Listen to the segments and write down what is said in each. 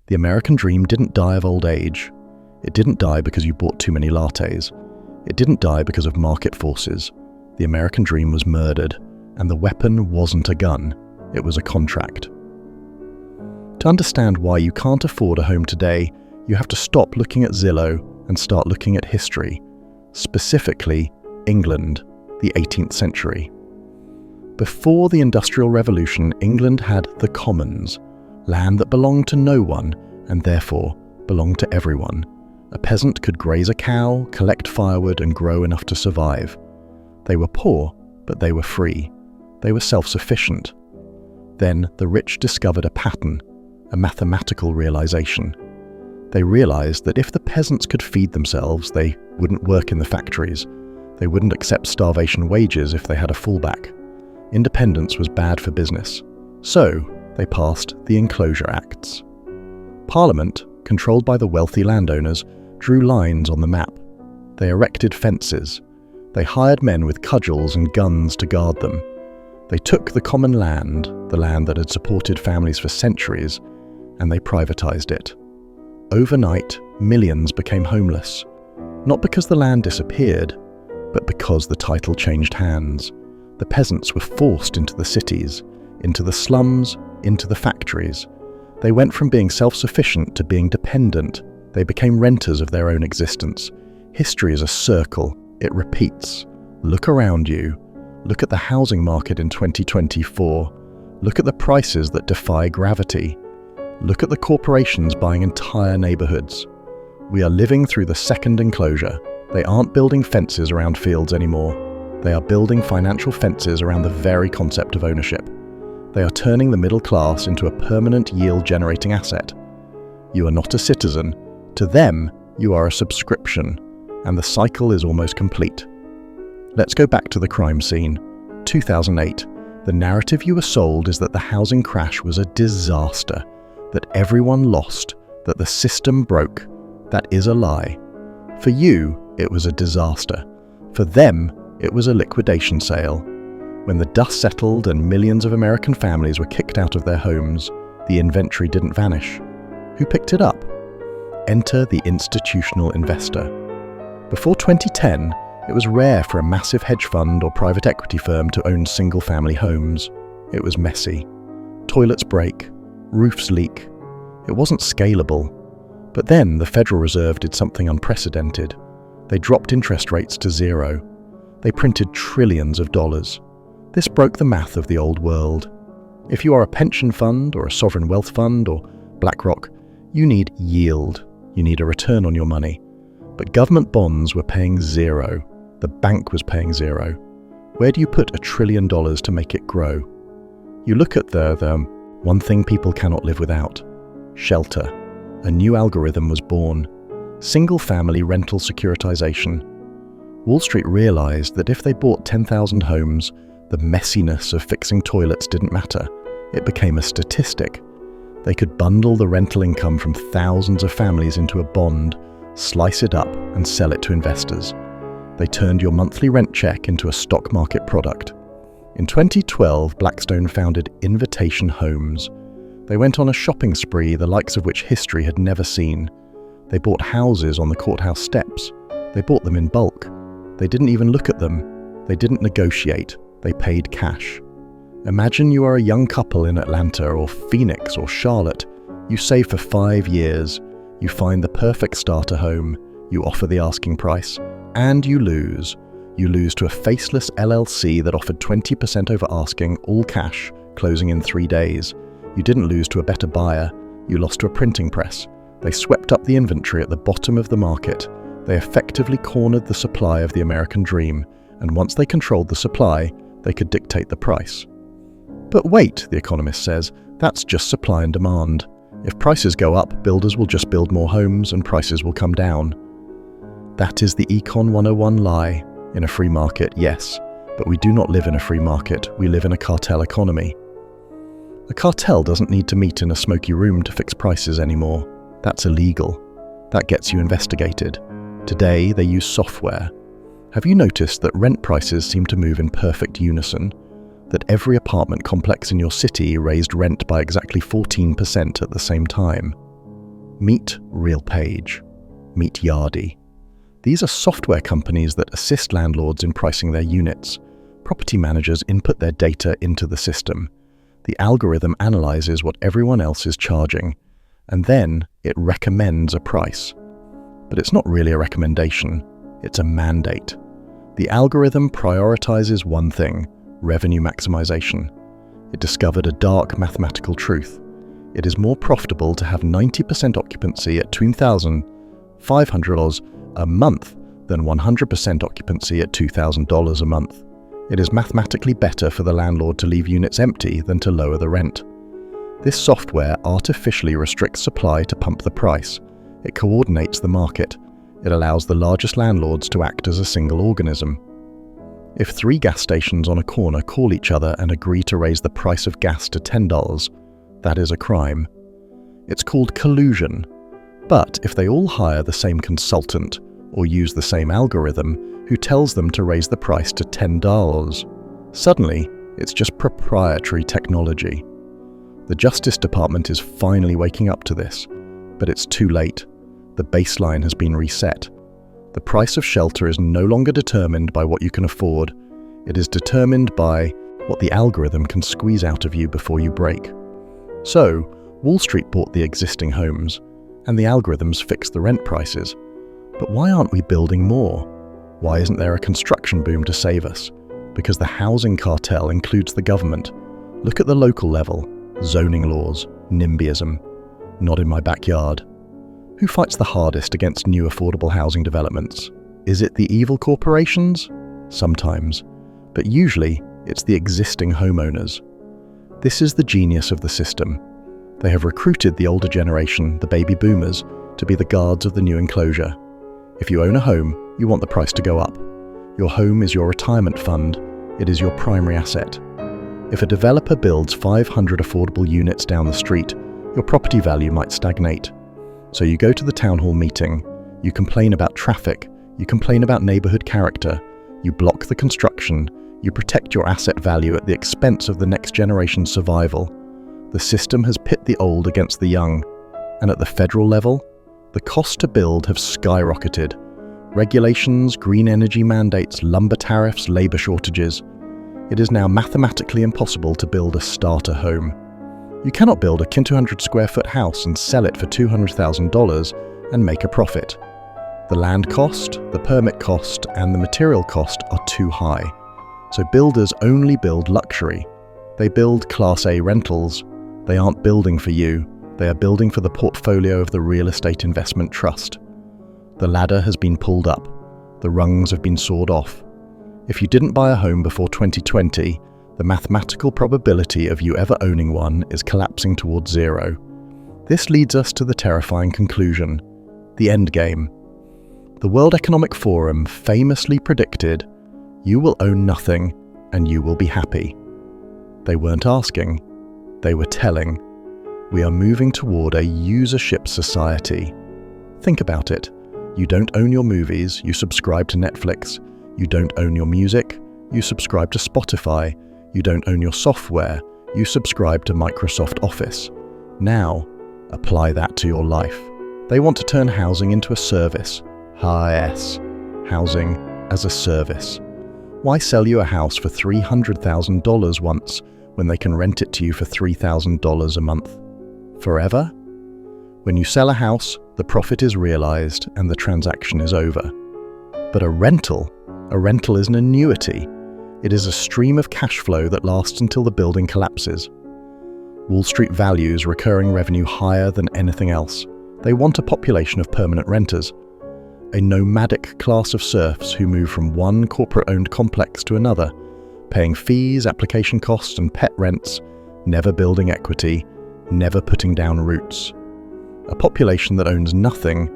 The American dream didn't die of old age. It didn't die because you bought too many lattes. It didn't die because of market forces. The American dream was murdered, and the weapon wasn't a gun, it was a contract. To understand why you can't afford a home today, you have to stop looking at Zillow and start looking at history, specifically England, the 18th century. Before the Industrial Revolution, England had the commons, land that belonged to no one and therefore belonged to everyone. A peasant could graze a cow, collect firewood and grow enough to survive. They were poor, but they were free. They were self-sufficient. Then the rich discovered a pattern, a mathematical realization. They realized that if the peasants could feed themselves, they wouldn't work in the factories. They wouldn't accept starvation wages if they had a fallback. Independence was bad for business. So they passed the Enclosure Acts. Parliament, controlled by the wealthy landowners, drew lines on the map. They erected fences. They hired men with cudgels and guns to guard them. They took the common land, the land that had supported families for centuries, and they privatized it. Overnight, millions became homeless, not because the land disappeared, but because the title changed hands. The peasants were forced into the cities, into the slums, into the factories. They went from being self-sufficient to being dependent. They became renters of their own existence. History is a circle. It repeats. Look around you. Look at the housing market in 2024. Look at the prices that defy gravity. Look at the corporations buying entire neighborhoods. We are living through the second enclosure. They aren't building fences around fields anymore. They are building financial fences around the very concept of ownership. They are turning the middle class into a permanent yield-generating asset. You are not a citizen. To them, you are a subscription, and the cycle is almost complete. Let's go back to the crime scene. 2008. The narrative you were sold is that the housing crash was a disaster, that everyone lost, that the system broke. That is a lie. For you, it was a disaster. For them, it was a liquidation sale. When the dust settled and millions of American families were kicked out of their homes, the inventory didn't vanish. Who picked it up? Enter the institutional investor. Before 2010, it was rare for a massive hedge fund or private equity firm to own single-family homes. It was messy. Toilets break, roofs leak. It wasn't scalable. But then the Federal Reserve did something unprecedented. They dropped interest rates to zero. They printed trillions of dollars. This broke the math of the old world. If you are a pension fund or a sovereign wealth fund or BlackRock, you need yield. You need a return on your money. But government bonds were paying zero. The bank was paying zero. Where do you put $1 trillion to make it grow? You look at the one thing people cannot live without. Shelter. A new algorithm was born. Single-family rental securitization. Wall Street realized that if they bought 10,000 homes, the messiness of fixing toilets didn't matter. It became a statistic. They could bundle the rental income from thousands of families into a bond, slice it up, and sell it to investors. They turned your monthly rent check into a stock market product. In 2012, Blackstone founded Invitation Homes. They went on a shopping spree the likes of which history had never seen. They bought houses on the courthouse steps. They bought them in bulk. They didn't even look at them. They didn't negotiate. They paid cash. Imagine you are a young couple in Atlanta or Phoenix or Charlotte. You save for 5 years. You find the perfect starter home. You offer the asking price. And you lose. You lose to a faceless LLC that offered 20% over asking, all cash, closing in 3 days. You didn't lose to a better buyer. You lost to a printing press. They swept up the inventory at the bottom of the market. They effectively cornered the supply of the American dream. And once they controlled the supply, they could dictate the price. But wait, the economist says, that's just supply and demand. If prices go up, builders will just build more homes and prices will come down. That is the Econ 101 lie. In a free market, yes, but we do not live in a free market, we live in a cartel economy. A cartel doesn't need to meet in a smoky room to fix prices anymore. That's illegal. That gets you investigated. Today, they use software. Have you noticed that rent prices seem to move in perfect unison? That every apartment complex in your city raised rent by exactly 14% at the same time? Meet RealPage. Meet Yardi. These are software companies that assist landlords in pricing their units. Property managers input their data into the system. The algorithm analyzes what everyone else is charging, and then it recommends a price. But it's not really a recommendation, it's a mandate. The algorithm prioritizes one thing: revenue maximization. It discovered a dark mathematical truth. It is more profitable to have 90% occupancy at $2,500 a month than 100% occupancy at $2,000 a month. It is mathematically better for the landlord to leave units empty than to lower the rent. This software artificially restricts supply to pump the price. It coordinates the market. It allows the largest landlords to act as a single organism. If 3 gas stations on a corner call each other and agree to raise the price of gas to $10, that is a crime. It's called collusion. But if they all hire the same consultant or use the same algorithm who tells them to raise the price to $10, suddenly it's just proprietary technology. The Justice Department is finally waking up to this, but it's too late. The baseline has been reset. The price of shelter is no longer determined by what you can afford. It is determined by what the algorithm can squeeze out of you before you break. So, Wall Street bought the existing homes, and the algorithms fixed the rent prices. But why aren't we building more? Why isn't there a construction boom to save us? Because the housing cartel includes the government. Look at the local level. Zoning laws, NIMBYism. Not in my backyard. Who fights the hardest against new affordable housing developments? Is it the evil corporations? Sometimes. But usually, it's the existing homeowners. This is the genius of the system. They have recruited the older generation, the baby boomers, to be the guards of the new enclosure. If you own a home, you want the price to go up. Your home is your retirement fund. It is your primary asset. If a developer builds 500 affordable units down the street, your property value might stagnate. So you go to the town hall meeting, you complain about traffic, you complain about neighborhood character, you block the construction, you protect your asset value at the expense of the next generation's survival. The system has pit the old against the young, and at the federal level, the costs to build have skyrocketed. Regulations, green energy mandates, lumber tariffs, labor shortages. It is now mathematically impossible to build a starter home. You cannot build a 200 square foot house and sell it for $200,000 and make a profit. The land cost, the permit cost, and the material cost are too high. So builders only build luxury. They build Class A rentals. They aren't building for you. They are building for the portfolio of the real estate investment trust. The ladder has been pulled up. The rungs have been sawed off. If you didn't buy a home before 2020, the mathematical probability of you ever owning one is collapsing towards zero. This leads us to the terrifying conclusion: the end game. The World Economic Forum famously predicted, "You will own nothing and you will be happy." They weren't asking, they were telling. We are moving toward a usership society. Think about it. You don't own your movies, you subscribe to Netflix. You don't own your music, you subscribe to Spotify. You don't own your software, you subscribe to Microsoft Office. Now, apply that to your life. They want to turn housing into a service. HaaS, housing as a service. Why sell you a house for $300,000 once when they can rent it to you for $3,000 a month? Forever? When you sell a house, the profit is realized and the transaction is over. But a rental is an annuity. It is a stream of cash flow that lasts until the building collapses. Wall Street values recurring revenue higher than anything else. They want a population of permanent renters, a nomadic class of serfs who move from one corporate-owned complex to another, paying fees, application costs, and pet rents, never building equity, never putting down roots. A population that owns nothing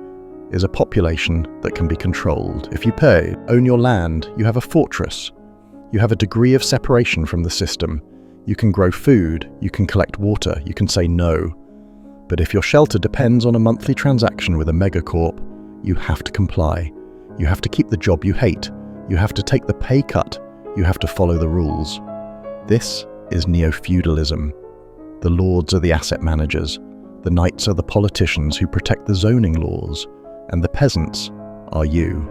is a population that can be controlled. If you own your land, you have a fortress. You have a degree of separation from the system. You can grow food, you can collect water, you can say no. But if your shelter depends on a monthly transaction with a megacorp, you have to comply. You have to keep the job you hate. You have to take the pay cut. You have to follow the rules. This is neo-feudalism. The lords are the asset managers. The knights are the politicians who protect the zoning laws, and the peasants are you.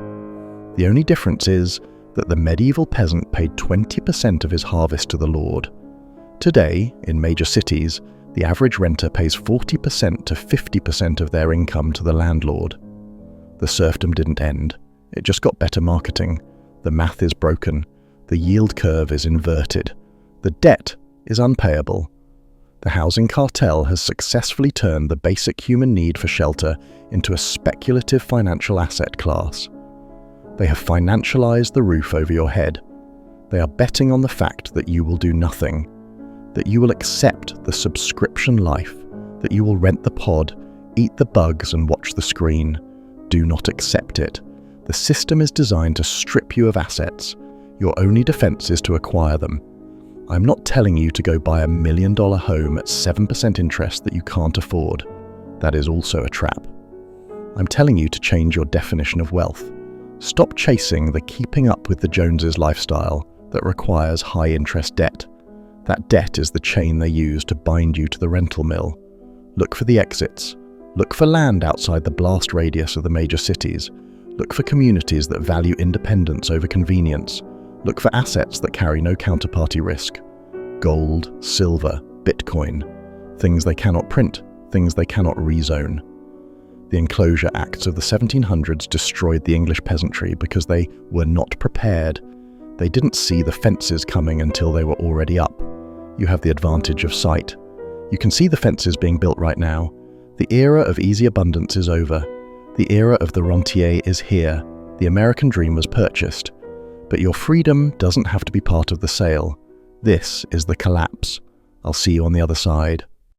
The only difference is that the medieval peasant paid 20% of his harvest to the lord. Today, in major cities, the average renter pays 40% to 50% of their income to the landlord. The serfdom didn't end. It just got better marketing. The math is broken. The yield curve is inverted. The debt is unpayable. The housing cartel has successfully turned the basic human need for shelter into a speculative financial asset class. They have financialized the roof over your head. They are betting on the fact that you will do nothing, that you will accept the subscription life, that you will rent the pod, eat the bugs and watch the screen. Do not accept it. The system is designed to strip you of assets. Your only defense is to acquire them. I'm not telling you to go buy $1 million home at 7% interest that you can't afford. That is also a trap. I'm telling you to change your definition of wealth. Stop chasing the keeping up with the Joneses lifestyle that requires high-interest debt. That debt is the chain they use to bind you to the rental mill. Look for the exits. Look for land outside the blast radius of the major cities. Look for communities that value independence over convenience. Look for assets that carry no counterparty risk. Gold, silver, Bitcoin. Things they cannot print, things they cannot rezone. The Enclosure Acts of the 1700s destroyed the English peasantry because they were not prepared. They didn't see the fences coming until they were already up. You have the advantage of sight. You can see the fences being built right now. The era of easy abundance is over. The era of the rentier is here. The American dream was purchased. But your freedom doesn't have to be part of the sale. This is the collapse. I'll see you on the other side.